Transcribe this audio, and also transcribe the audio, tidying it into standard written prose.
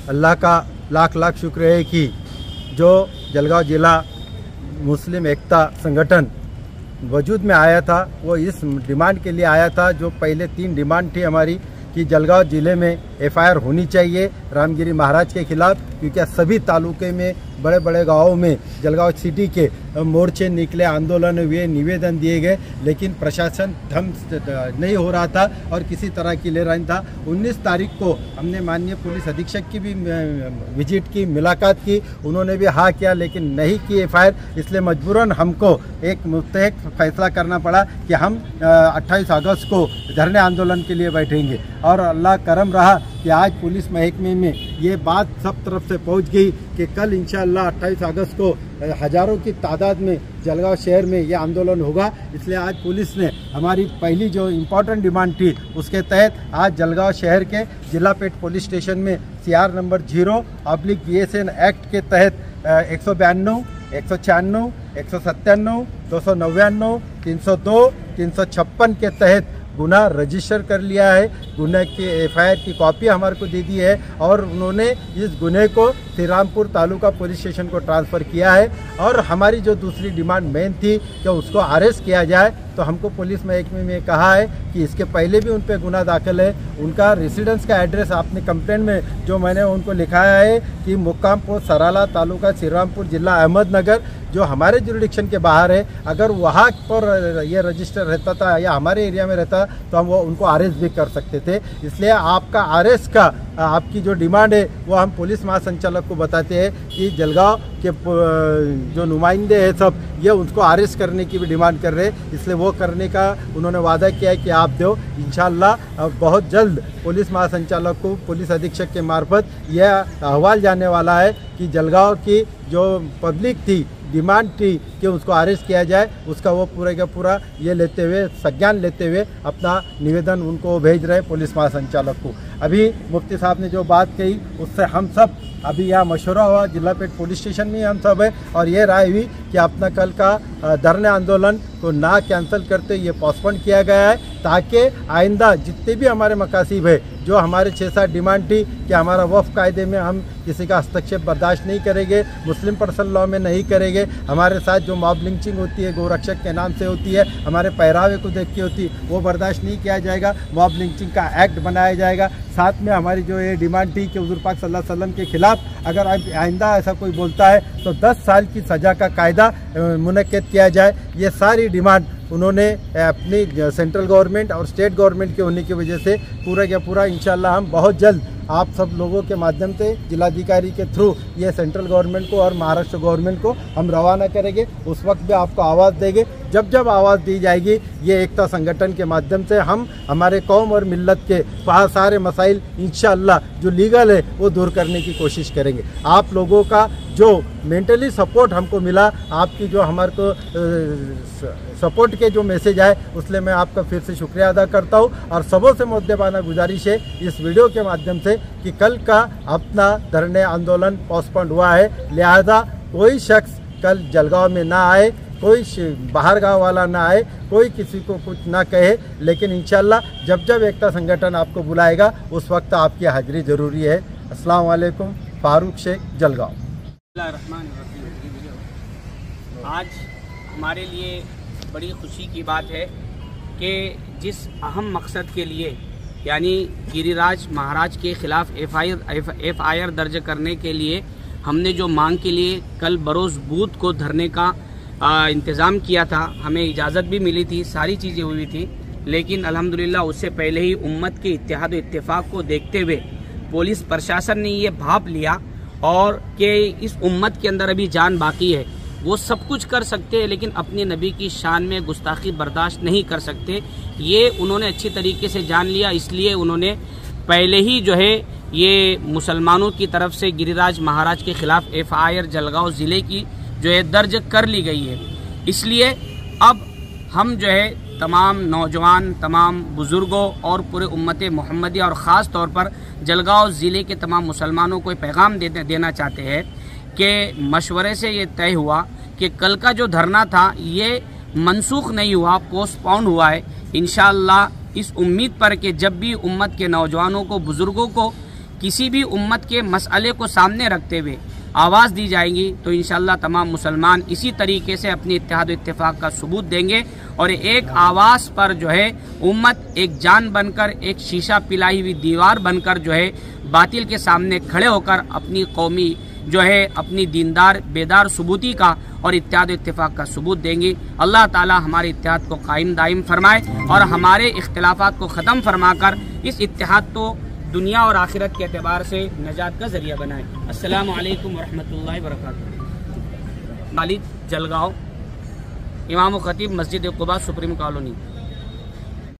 अल्लाह का लाख लाख शुक्र है कि जो जलगांव जिला मुस्लिम एकता संगठन वजूद में आया था वो इस डिमांड के लिए आया था। जो पहले 3 डिमांड थी हमारी कि जलगांव ज़िले में एफआईआर होनी चाहिए रामगिरी महाराज के खिलाफ, क्योंकि सभी तालुके में बड़े बड़े गांवों में जलगांव सिटी के मोर्चे निकले, आंदोलन हुए, निवेदन दिए गए, लेकिन प्रशासन ढंग नहीं हो रहा था और किसी तरह की ले रहा था। 19 तारीख को हमने माननीय पुलिस अधीक्षक की भी विजिट की, मुलाकात की, उन्होंने भी हाँ किया लेकिन नहीं की एफआईआर। इसलिए मजबूरन हमको एक मुस्तहक फैसला करना पड़ा कि हम 28 अगस्त को धरने आंदोलन के लिए बैठेंगे। और अल्लाह करम रहा कि आज पुलिस महकमे में ये बात सब तरफ से पहुंच गई कि कल इंशाअल्लाह 28 अगस्त को हज़ारों की तादाद में जलगांव शहर में ये आंदोलन होगा। इसलिए आज पुलिस ने हमारी पहली जो इम्पोर्टेंट डिमांड थी उसके तहत आज जलगांव शहर के जिलापेट पुलिस स्टेशन में CR नंबर 0/BSN एक्ट के तहत 192, 196, 197, 299, 302, 356 के तहत गुनाह रजिस्टर कर लिया है। गुनाह की एफआईआर की कॉपी हमारे को दे दी है और उन्होंने इस गुनाह को श्रीरामपुर तालुका पुलिस स्टेशन को ट्रांसफ़र किया है। और हमारी जो दूसरी डिमांड मेन थी कि उसको अरेस्ट किया जाए, तो हमको पुलिस महकमे में कहा है कि इसके पहले भी उन पर गुनाह दाखिल है। उनका रेसिडेंस का एड्रेस आपने कंप्लेंट में जो मैंने उनको लिखाया है कि मुक्काम पोस्ट सराला, तालुका श्रीरामपुर, जिला अहमदनगर, जो हमारे जुरिडिक्शन के बाहर है। अगर वहाँ पर ये रजिस्टर रहता था या हमारे एरिया में रहता तो हम वो उनको अरेस्ट भी कर सकते थे। इसलिए आपका अरेस्ट का आपकी जो डिमांड है वो हम पुलिस महासंचालक को बताते हैं कि जलगांव के जो नुमाइंदे हैं सब ये उसको अरेस्ट करने की भी डिमांड कर रहे हैं। इसलिए वो करने का उन्होंने वादा किया है कि आप दो। इंशाअल्लाह बहुत जल्द पुलिस महासंचालक को पुलिस अधीक्षक के मार्फत यह अहवाल जाने वाला है कि जलगांव की जो पब्लिक थी डिमांड थी कि उसको अरेस्ट किया जाए, उसका वो पूरे का पूरा ये लेते हुए संज्ञान लेते हुए अपना निवेदन उनको भेज रहे पुलिस महासंचालक को। अभी मुफ्ती साहब ने जो बात कही उससे हम सब अभी यहाँ मशवरा हुआ, जिलापेट पुलिस स्टेशन में हम सब है और ये राय हुई कि अपना कल का धरने आंदोलन को ना कैंसिल करते ये पोस्टपोन किया गया है, ताकि आइंदा जितने भी हमारे मकासीब है, जो हमारे 6-7 डिमांड थी कि हमारा वफ़ कायदे में हम किसी का हस्तक्षेप बर्दाश्त नहीं करेंगे, मुस्लिम पर्सनल लॉ में नहीं करेंगे, हमारे साथ जो मॉब लिंचिंग होती है गोरक्षक के नाम से होती है, हमारे पहरावे को देख के होती है, वो बर्दाश्त नहीं किया जाएगा। मॉब लिंचिंग का एक्ट बनाया जाएगा। साथ में हमारी जो ये डिमांड थी कि हुज़ूर पाक सल्लल्लाहु अलैहि वसल्लम के खिलाफ अगर आइंदा ऐसा कोई बोलता है तो 10 साल की सज़ा का कायदा मुनक्किद किया जाए। ये सारी डिमांड उन्होंने अपनी सेंट्रल गवर्नमेंट और स्टेट गवर्नमेंट के होने की वजह से पूरा का पूरा इंशाल्लाह हम बहुत जल्द आप सब लोगों के माध्यम से जिलाधिकारी के थ्रू ये सेंट्रल गवर्नमेंट को और महाराष्ट्र गवर्नमेंट को हम रवाना करेंगे। उस वक्त भी आपको आवाज़ देंगे। जब जब आवाज़ दी जाएगी ये एकता संगठन के माध्यम से हम हमारे कौम और मिल्लत के सारे मसाइल इंशाअल्लाह जो लीगल है वो दूर करने की कोशिश करेंगे। आप लोगों का जो मेंटली सपोर्ट हमको मिला, आपकी जो हमारे को सपोर्ट के जो मैसेज आए उसलिए मैं आपका फिर से शुक्रिया अदा करता हूँ। और सबों से मुद्देबाना गुजारिश है इस वीडियो के माध्यम से कि कल का अपना धरने आंदोलन पोस्टपोन हुआ है, लिहाजा कोई शख्स कल जलगांव में ना आए, कोई बाहर गांव वाला ना आए, कोई किसी को कुछ ना कहे, लेकिन इंशाल्लाह जब जब एकता संगठन आपको बुलाएगा उस वक्त आपकी हाजिरी ज़रूरी है। अस्सलाम वालेकुम। फारूक शेख, जलगांव। आज हमारे लिए बड़ी खुशी की बात है कि जिस अहम मकसद के लिए यानी गिरिराज महाराज के ख़िलाफ़ एफआईआर दर्ज करने के लिए हमने जो मांग के लिए कल बरोज़ बुध को धरने का इंतज़ाम किया था, हमें इजाज़त भी मिली थी, सारी चीज़ें हुई थी, लेकिन अल्हम्दुलिल्लाह उससे पहले ही उम्मत के इत्तेहाद और इत्तेफाक को देखते हुए पुलिस प्रशासन ने ये भाप लिया और कि इस उम्मत के अंदर अभी जान बाकी है, वो सब कुछ कर सकते हैं लेकिन अपने नबी की शान में गुस्ताखी बर्दाश्त नहीं कर सकते। ये उन्होंने अच्छी तरीके से जान लिया, इसलिए उन्होंने पहले ही जो है ये मुसलमानों की तरफ से गिरिराज महाराज के ख़िलाफ़ एफआईआर जलगांव ज़िले की जो है दर्ज कर ली गई है। इसलिए अब हम जो है तमाम नौजवान, तमाम बुज़ुर्गों और पूरे उम्मत मोहम्मदी और ख़ास तौर पर जलगांव ज़िले के तमाम मुसलमानों को पैगाम देना चाहते हैं कि मशवरे से ये तय हुआ कि कल का जो धरना था ये मनसूख नहीं हुआ, पोस्टपोन हुआ है। इंशाअल्लाह इस उम्मीद पर कि जब भी उम्मत के नौजवानों को, बुज़ुर्गों को किसी भी उम्मत के मसले को सामने रखते हुए आवाज़ दी जाएगी तो इंशाअल्लाह तमाम मुसलमान इसी तरीके से अपनी इत्तेहाद व इत्तेफाक का सबूत देंगे और एक आवाज़ पर जो है उम्मत एक जान बनकर, एक शीशा पिलाई हुई दीवार बनकर जो है बातिल के सामने खड़े होकर अपनी कौमी जो है अपनी दीनदार बेदार सबूती का और इत्तेहाद व इत्तेफाक का सबूत देंगी। अल्लाह ताला हमारे इत्तेहाद को कायम दायम फरमाए और हमारे इख्तिलाफात को ख़त्म फरमाकर इस इत्तेहाद को दुनिया और आखिरत के एतबार से नजात का जरिया बनाए। अस्सलामु अलैकुम वरहमतुल्लाहि वबरकातुहू। खालिद जलगांव, इमाम व खतीब मस्जिद कुबा सुप्रीम कॉलोनी।